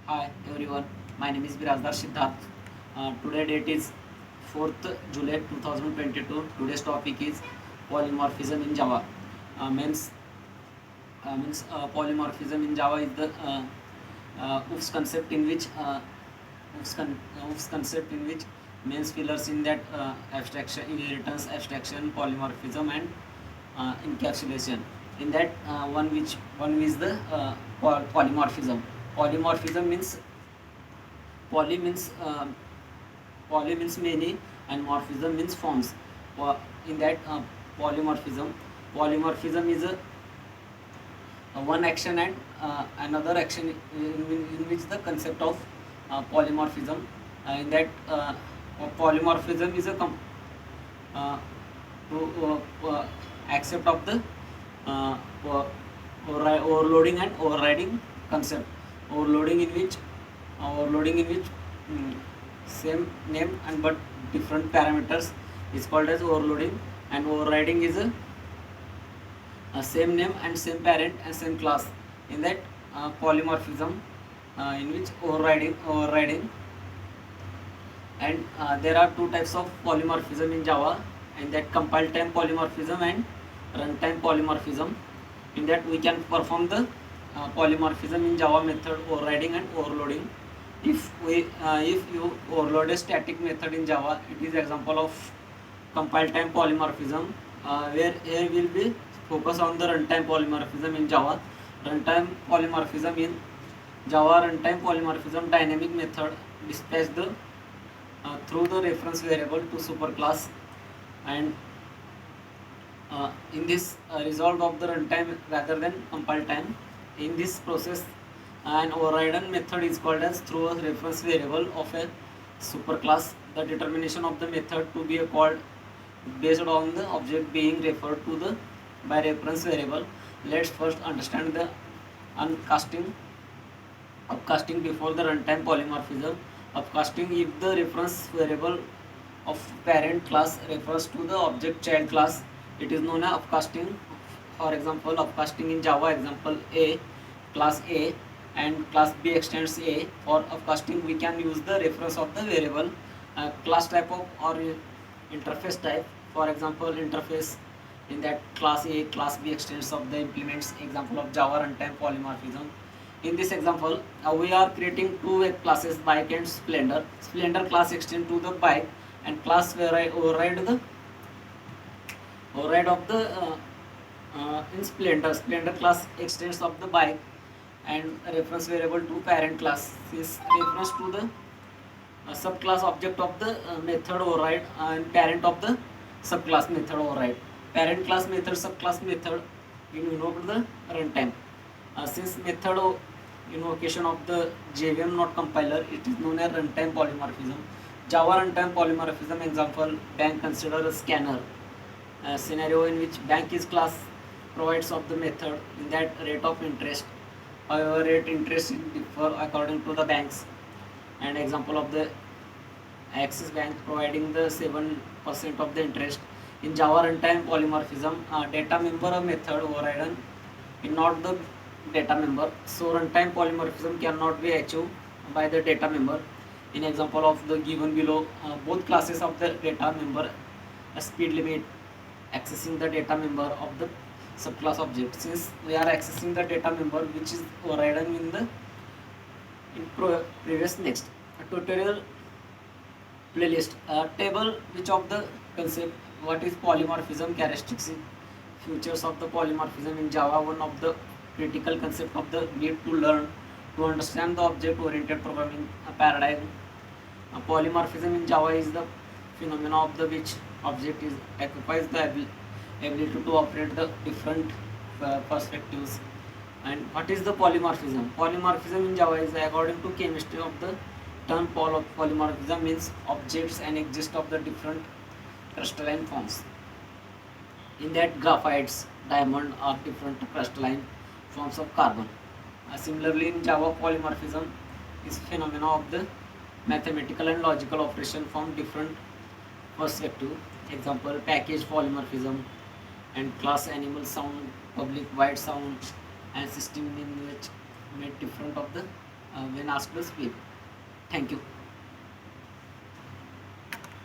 Hi everyone, my name is Birazdar Siddharth. Today date is 4th July 2022. Today's topic is polymorphism in Java. Polymorphism in Java is the OOFs concept in which OOFs concept in which main pillars in that abstraction, inheritance, abstraction, polymorphism, and encapsulation. In that one is the polymorphism. Polymorphism means poly means poly means many and morphism means forms. In that polymorphism is a one action and another action in which the concept of polymorphism. In that polymorphism is a uh, to accept of the uh, overloading and overriding concept. Overloading in which mm, same name and but different parameters is called as overloading, and overriding is a same name and same parent and same class. In that polymorphism in which overriding and there are two types of polymorphism in Java, and that compile time polymorphism and runtime polymorphism. In that we can perform the polymorphism in Java method overriding and overloading. If you overload a static method in Java, it is example of compile time polymorphism, where here will be focus on the runtime polymorphism in Java. Runtime polymorphism dynamic method dispatch the through the reference variable to superclass, and in this result of the runtime rather than compile time. In this process, an overridden method is called as through a reference variable of a superclass. The determination of the method to be called based on the object being referred to the by reference variable. Let's first understand the uncasting upcasting before the runtime polymorphism. Upcasting, if the reference variable of parent class refers to the object child class, it is known as upcasting. For example, upcasting in Java, example A, class A and class B extends A. For upcasting, we can use the reference of the variable, class type of or interface type. For example, interface, in that class A, class B extends of the implements. Example of Java runtime polymorphism. In this example, we are creating two web classes, bike and splendor. Splendor class extend to the bike, and class where I override of the in splendor class extends of the bike, and reference variable to parent class is reference to the subclass object of the method override, and parent of the subclass method override. Parent class method, subclass method invoke the runtime. Since method invocation of the JVM not compiler, it is known as runtime polymorphism. Java runtime polymorphism example: bank consider a scanner. Scenario in which bank is class provides of the method in that rate of interest. However, rate interest differ according to the banks. And example of the Axis Bank providing the 7% of the interest. In Java runtime polymorphism, data member of method overridden in not the data member. So runtime polymorphism cannot be achieved by the data member. In example of the given below, both classes of the data member speed limit accessing the data member of the subclass object. Since we are accessing the data member which is overridden in the previous next tutorial playlist table which of the concept, what is polymorphism, characteristics, features of the polymorphism in Java. One of the critical concept of the need to learn to understand the object oriented programming paradigm. Polymorphism in Java is the phenomena of the which object is occupies the ability to operate the different perspectives. And what is the polymorphism? Polymorphism in Java is according to chemistry of the term polymorphism means objects and exist of the different crystalline forms. In that graphites, diamond are different crystalline forms of carbon. Similarly, in Java, polymorphism is phenomena of the mathematical and logical operation from different perspective. Example: package polymorphism and class animal sound, public wide sound, and system in which made different of the when asked to split. Thank you.